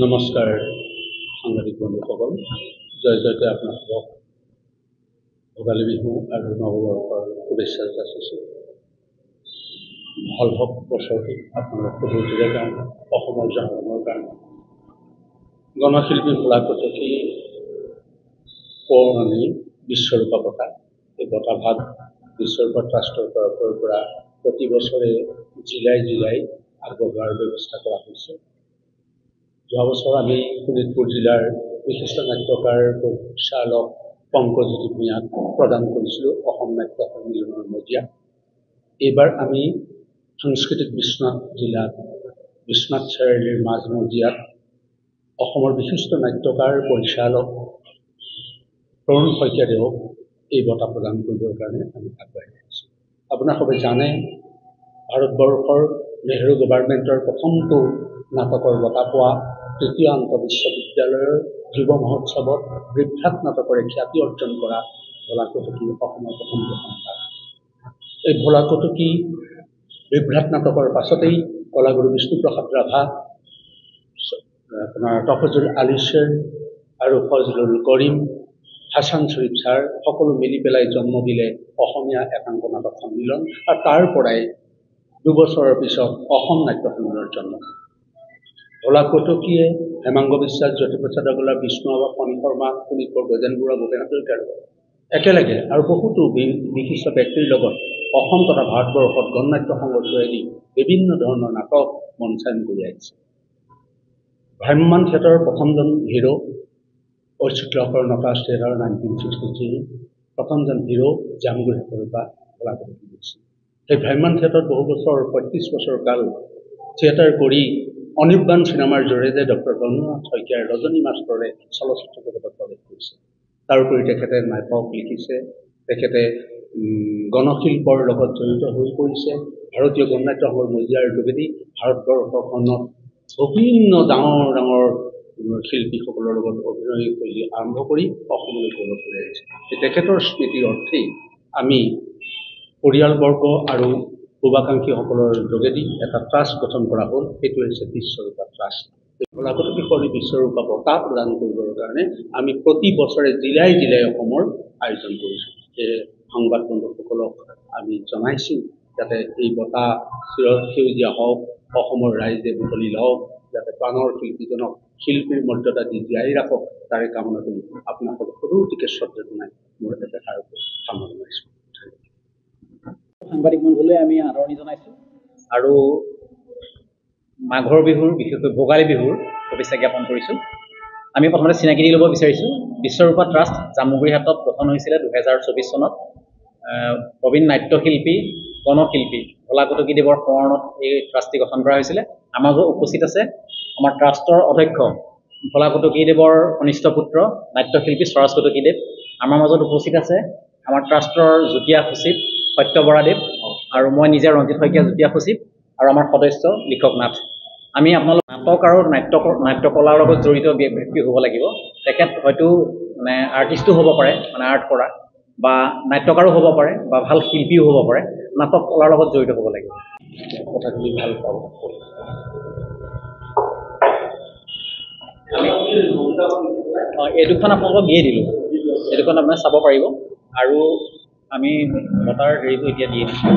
নমস্কাৰ সাংবাদিক বন্ধুসকল, জয় জয়তে আপোনালোকক ভোগালী বিহু আৰু নৱবৰ্ষৰ শুভেচ্ছা যাচিছোঁ। ভাল হওক বছৰটি আপোনালোক প্ৰগতিৰে কাৰণে, অসমৰ জনগণৰ কাৰণে। গণশিল্পী ভোলা কটকী পৌৰাণী বিশ্বৰূপা বঁটা, এই বঁটাভাগ বিশ্বৰূপা ট্ৰাষ্টৰ তৰফৰ পৰা প্ৰতি বছৰে জিলাই আগবঢ়োৱাৰ ব্যৱস্থা কৰা হৈছে। যোৱা বছৰ আমি শোণিতপুৰ জিলাৰ বিশিষ্ট নাট্যকাৰ পৰিচালক পংকজ্যোতি ভূঞাক প্ৰদান কৰিছিলোঁ অসম নাট্য সন্মিলনৰ মজিয়া। এইবাৰ আমি সাংস্কৃতিক বিশ্বনাথ জিলাত বিশ্বনাথ চাৰিআলিৰ মাজমজিয়াত অসমৰ বিশিষ্ট নাট্যকাৰ পৰিচালক তৰুণ শইকীয়াদেৱক এই বঁটা প্ৰদান কৰিবৰ কাৰণে আমি আগবাঢ়ি আহিছোঁ। আপোনাৰ সবে জানে, ভাৰতবৰ্ষৰ নেহৰু গভাৰ্ণমেণ্টৰ প্ৰথমটো নাটকৰ বঁটা পোৱা তৃতীয় আন্তঃবিশ্ববিদ্যালয়ৰ যুৱ মহোৎসৱত বিখ্যাত নাটকৰে খ্যাতি অৰ্জন কৰা ভোলা কটকী অসমৰ প্ৰথমটো সন্তান। এই ভোলা কটকী বিভ্ৰাট নাটকৰ পাছতেই কলাগুৰু বিষ্ণুপ্ৰসাদ ৰাভা, আপোনাৰ তফজুল আলী শ্বেৰ আৰু ফজলুল কৰিম, হাছান শ্বৰীফ ছাৰ সকলো মিলি পেলাই জন্ম দিলে অসমীয়া একাংক নাটক সন্মিলন, আৰু তাৰ পৰাই দুবছৰৰ পিছত অসম নাট্য সন্মিলনৰ জন্ম। ভোলা কটকীয়ে হেমাংগ বিশ্বাস, জ্যোতিপ্ৰসাদ আগৰৱালা, বিষ্ণু ৰাভা, ফণী শৰ্মা, শোণিতপুৰ গজেন বৰুৱা, ভূপেন হাজৰিকাৰ একেলগে আৰু বহুতো বিশিষ্ট ব্যক্তিৰ লগত অসম তথা ভাৰতবৰ্ষত গণনাট্য সংগঠনেদি বিভিন্ন ধৰণৰ নাটক মঞ্চায়ন কৰি আহিছে। ভ্ৰাম্যমান থিয়েটাৰৰ প্ৰথমজন হিৰো ঐচিত্ৰ্যকৰ নটাছ থিয়েটাৰ 1963, প্ৰথমজন হিৰো জামগুৰিহাটৰ পৰা ভোলা কটকী গৈছিল। সেই ভ্ৰাম্যমান থিয়েটাৰত বহু বছৰ 35 বছৰ কাল থিয়েটাৰ কৰি অনিৰ্বাণ চিনেমাৰ জৰিয়তে ডক্টৰ গণনাথ শইকীয়াৰ ৰজনী মাষ্টৰে চলচ্চিত্ৰ জগতত প্ৰৱেশ কৰিছে। তাৰোপৰি তেখেতে নাটক লিখিছে, তেখেতে গণশিল্পৰ লগত জড়িত হৈ পৰিছে। ভাৰতীয় গণনাট্য সংঘৰ মজিয়াৰ যোগেদি ভাৰতবৰ্ষখনত বিভিন্ন ডাঙৰ শিল্পীসকলৰ লগত অভিনয় শৈলী আৰম্ভ কৰি অসমলৈ গৌৰৱ কৰি আহিছে। তেখেতৰ স্মৃতিৰ অৰ্থেই আমি পৰিয়ালবৰ্গ আৰু শুভাকাংক্ষীসকলৰ যোগেদি এটা ট্ৰাষ্ট গঠন কৰা হ'ল। সেইটো হৈছে বিশ্বৰূপা ট্ৰাষ্ট। ভোলা কটকী পৌৰাণী বিশ্বৰূপা বঁটা প্ৰদান কৰিবৰ কাৰণে আমি প্ৰতি বছৰে জিলাই অসমৰ আয়োজন কৰিছোঁ। সেয়ে সংবাদ বন্ধুসকলক আমি জনাইছোঁ যাতে এই বঁটা চিৰসেউজীয়া হওক, অসমৰ ৰাইজে বুটলি লওক, যাতে প্ৰাণৰ শিল্পীজনক শিল্পীৰ মৰ্যাদা দি জীয়াই ৰাখক, তাৰে কামনা কৰি আপোনালোকক সৰুটিকে শ্ৰদ্ধা জনাই মোৰ এটা সামৰণি মাৰিছোঁ। সাংবাদিক বন্ধুলৈ আমি আদৰণি জনাইছোঁ আৰু মাঘৰ বিহুৰ, বিশেষকৈ ভোগালী বিহুৰ শুভেচ্ছা জ্ঞাপন কৰিছোঁ। আমি প্ৰথমতে চিনাকি দি ল'ব বিচাৰিছোঁ, বিশ্বৰূপা ট্ৰাষ্ট জামুগুৰিহাটত গঠন হৈছিলে 2024 চনত। প্ৰবীণ নাট্যশিল্পী, গণশিল্পী ভোলা কটকীদেৱৰ সোঁৱৰণত এই ট্ৰাষ্টটি গঠন কৰা হৈছিলে। আমাৰ মাজত উপস্থিত আছে আমাৰ ট্ৰাষ্টৰ অধ্যক্ষ ভোলা কটকীদেৱৰ কনিষ্ঠ পুত্ৰ নাট্যশিল্পী স্বৰাজ কটকীদেৱ। আমাৰ মাজত উপস্থিত আছে আমাৰ ট্ৰাষ্টৰ যুটীয়া সচিব সত্য বৰাদেৱ, আৰু মই নিজে ৰঞ্জিত শইকীয়া যুটীয়া সচিব, আৰু আমাৰ সদস্য লিখক নাথ। আমি আপোনালোক নাটক আৰু নাট্যকলাৰ লগত জড়িত ব্যক্তি হ'ব লাগিব। তেখেত হয়তো আৰ্টিষ্টো হ'ব পাৰে, আৰ্ট কৰা, বা নাট্যকাৰো হ'ব পাৰে, বা ভাল শিল্পীও হ'ব পাৰে। নাটক কলাৰ লগত জড়িত হ'ব লাগিব। কথাখিনি ভাল পাব। এই দুখন আপোনালোকক দিয়ে দিলোঁ, এই দুখন আপোনালোকে চাব পাৰিব, আৰু আমি বঁটাৰ হেৰিটো এতিয়া দিয়ে দিছোঁ।